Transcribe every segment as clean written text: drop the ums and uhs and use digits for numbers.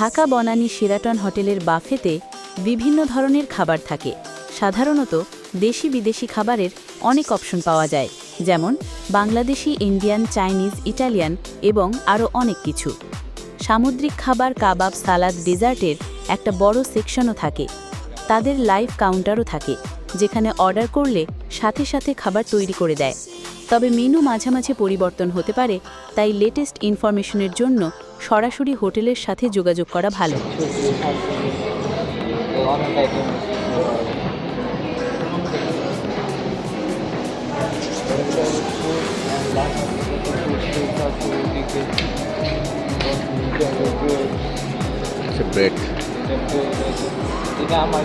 Dhaka Banani Sheraton হোটেলের বাফেতে বিভিন্ন ধরনের খাবার থাকে। সাধারণত দেশি বিদেশি খাবারের অনেক অপশন পাওয়া যায়, যেমন বাংলাদেশি, ইন্ডিয়ান, চাইনিজ, ইটালিয়ান এবং আরও অনেক কিছু। সামুদ্রিক খাবার, কাবাব, সালাদ, ডেজার্টের একটা বড় সেকশনও থাকে। তাদের লাইভ কাউন্টারও থাকে, যেখানে অর্ডার করলে সাথে সাথে খাবার তৈরি করে দেয়। তবে মেনু মাঝে মাঝে পরিবর্তন হতে পারে, তাই লেটেস্ট ইনফরমেশনের জন্য সরাসরি হোটেলের সাথে যোগাযোগ করা ভালো। ব্রেড এটা আমার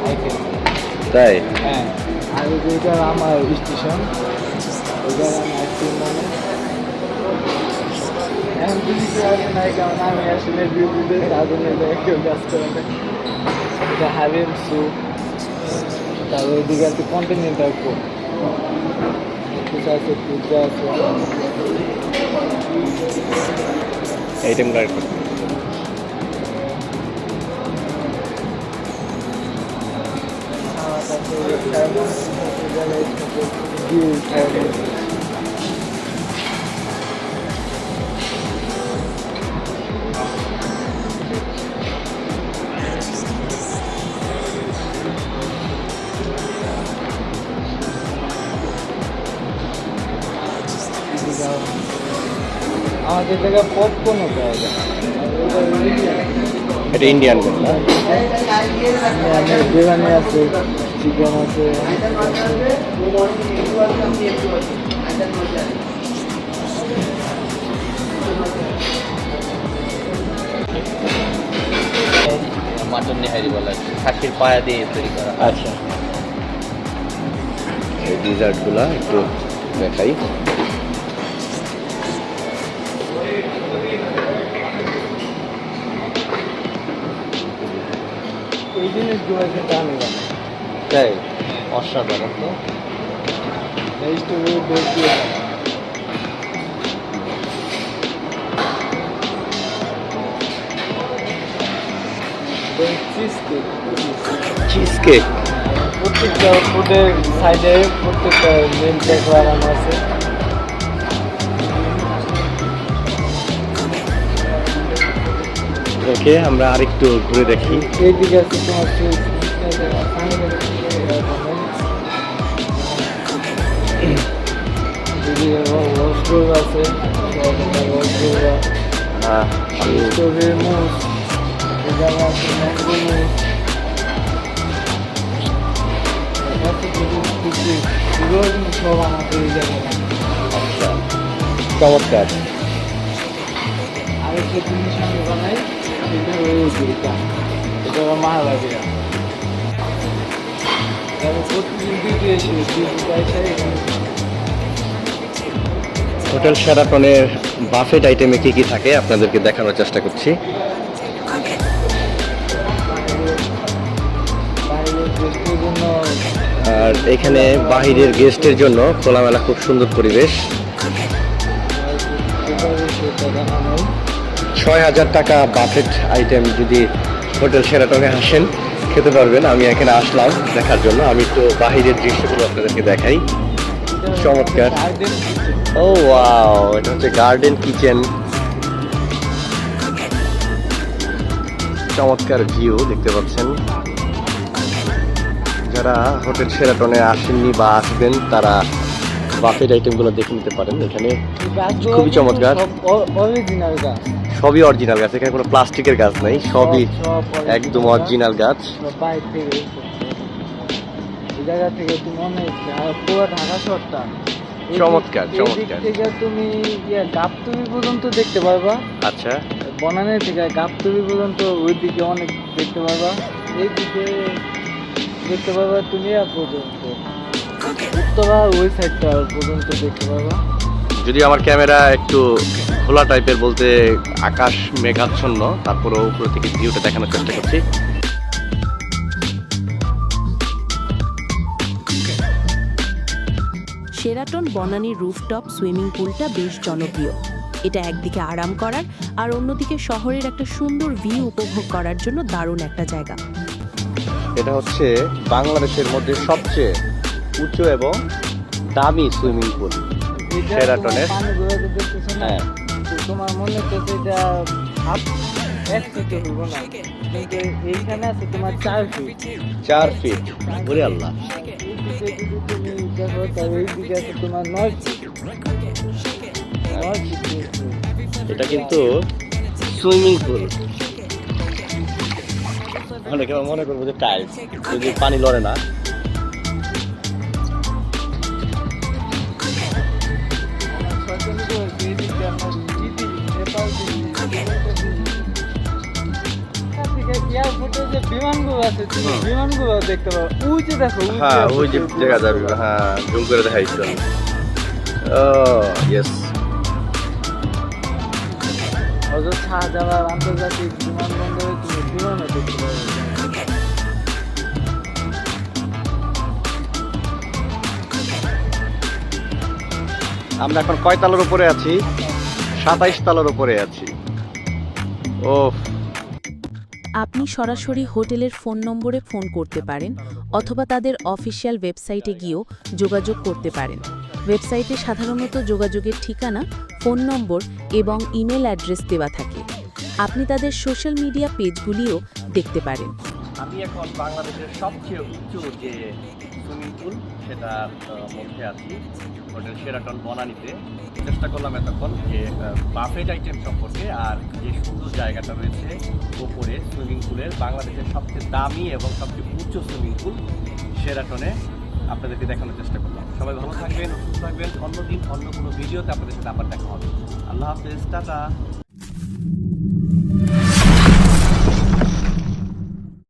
আইটেম, তাই? হ্যাঁ। আর ওইটা আমার স্টেশন, ওইটা আমি আইসক্রিম মানে এখন বুঝতে পারছি না, কারণ আমি আসলে বিউটিতে আগুনে কেউ কাজ করে না। এটা হারিম স্যুপ, তারপর ওইদিকে আছে কন্টিনেন্টাল ফুড, কিছু আছে, পিৎজা আছে। আইটেম গাইড আমাদের জায়গায় পপকর্নও পাওয়া যায়। এটা ইন্ডিয়ান না? বিরিয়ানি আছে, চিকেন আছে। মাটন নিহারি বলা হয়, খাসির পায়া দিয়ে তৈরি করা। আচ্ছা, এই ডিজার্টগুলো একটু দেখাই। এই জিনিসগুলো কিন্তু আমি বানাই। তাই? অসাধারণ তো। স্ট্রবেরি বেস দিয়ে চিজ কেক। প্রত্যেকটা ফুডের সাইডে প্রত্যেকটা নেম ট্যাগ লাগানো আছে। ওকে, আমরা আরেকটু ঘুরে দেখি। এইদিকে আছে তোমার রসগোল আছে, রসগোল্লা, স্ট্রবেরি মুস, এই জায়গায় আছে ম্যাঙ্গো মুস, এগুলো কিন্তু সব আমাদের এই জায়গায়। আচ্ছা, চমৎকার। আরেকটা জিনিস আমি বানাই, এটা হলো এটা হলো মাহালাজিরা। আমি প্রতিদিন দিতে এসে হোটেল শেরাটনের বাফেট আইটেমে কি কি থাকে আপনাদেরকে দেখানোর চেষ্টা করছি। আর এখানে বাহিরের গেস্টের জন্য খোলামেলা খুব সুন্দর পরিবেশ। ৬,০০০ টাকা বাফেট আইটেম যদি হোটেল শেরাটনে আসেন খেতে পারবেন। আমি এখানে আসলাম দেখার জন্য, আমি তো বাহিরের দৃশ্যগুলো আপনাদেরকে দেখাই। চমৎকার। ও ওয়াও, এটা হচ্ছে গার্ডেন কিচেন। চমৎকার ভিউ দেখতে পাচ্ছেন। যারা হোটেল শেরাটনে আসেননি বা আসবেন তারা বাফেট আইটেমগুলো দেখে নিতে পারেন। এখানে খুবই চমৎকার, অরিজিনাল গাছ, সবই অরিজিনাল গাছ। এখানে কোনো প্লাস্টিকের গাছ নেই, সবই একদম অরিজিনাল গাছ। বাইরে থেকে এই জায়গা থেকে তুমি অনেক পুরো ঢাকা শহরটা চমৎকার চমৎকার। থেকে তুমি গাবতলী পর্যন্ত দেখতে পারবা। আচ্ছা, বনানী থেকে গাবতলী পর্যন্ত ওইদিকে অনেক দেখতে পারবা। এইদিকে দেখতে পারবা তুমি পর্যন্ত, উত্তরা ওই সাইডটা পর্যন্ত দেখতে পারবা। যদি আমার ক্যামেরা একটু খোলা টাইপের, বলতে আকাশ মেঘাচ্ছন্ন, তারপরেও উপর থেকে ভিউটা দেখানোর চেষ্টা করছি। শেরাটন বনানীর রুফটপ সুইমিং পুলটা বেশ জনপ্রিয়। এটা একদিকে আরাম করার আর অন্যদিকে শহরের একটা সুন্দর ভিউ উপভোগ করার জন্য দারুণ একটা জায়গা। এটা হচ্ছে বাংলাদেশের মধ্যে সবচেয়ে উঁচু এবং দামি সুইমিং পুল। এটা শেরাটনের? তোমার পানিগুলো যে দেখতেছো না, হ্যাঁ। তো তোমার মনে হচ্ছে এটা হাফ 1 ফিটে হইব না, কিন্তু এইখানে আছে তোমার 4 ফিট। 4 ফিট। ওরে আল্লাহ। এইদিকে যদি তুমি দেখো তাহলে এইদিকে আছে তোমার 9 ফিট। 9 ফিট দিয়েছে। এটা কিন্তু সুইমিং পুল। অনেকে মনে করবো যে টাইলস, যদি পানি লড়ে না। আমার সচেতন বলছে, এইদিকে আমার দিদি, নেপাল দিদি, শ্রীলঙ্কা দিদি। তার থেকে এয়ারপোর্টে যে বিমানগুলো আছে, তুমি বিমানগুলো দেখতে পাবো। ওই যে দেখো, হ্যাঁ, ওই যে দেখা যাবে। হ্যাঁ, জুম করে দেখাইছো। ও ইয়েস। হযরত শাহজালাল আন্তর্জাতিক বিমানবন্দরে তুমি বিমানও দেখতে পাবে। আমরা এখন কয় তলার উপরে আছি? 27 তলার উপরে আছি। ওফ। আপনি সরাসরি হোটেলের ফোন নম্বরে ফোন করতে পারেন অথবা তাদের অফিসিয়াল ওয়েবসাইটে গিয়েও যোগাযোগ করতে পারেন। ওয়েবসাইটে সাধারণত যোগাযোগের ঠিকানা, ফোন নম্বর এবং ইমেল অ্যাড্রেস দেওয়া থাকে। আপনি তাদের সোশ্যাল মিডিয়া পেজগুলিও দেখতে পারেন। আমি এখন বাংলাদেশের সবচেয়ে উঁচু যে সুইমিং পুল সেটার মধ্যে আছি, হোটেল শেরাটন বনানীতে। চেষ্টা করলাম এতক্ষণ যে বাফেট আইটেম সম্পর্কে, আর যে সুন্দর জায়গাটা রয়েছে উপরে সুইমিং পুলের, বাংলাদেশের সবচেয়ে দামি এবং সবচেয়ে উঁচু সুইমিং পুল শেরাটনে আপনাদেরকে দেখানোর চেষ্টা করলাম। সবাই ভালো থাকবেন, সুস্থ থাকবেন। অন্যদিন অন্য কোনো ভিডিওতে আপনাদের সাথে আবার দেখা হবে। আল্লাহ হাফেজ, টাটা।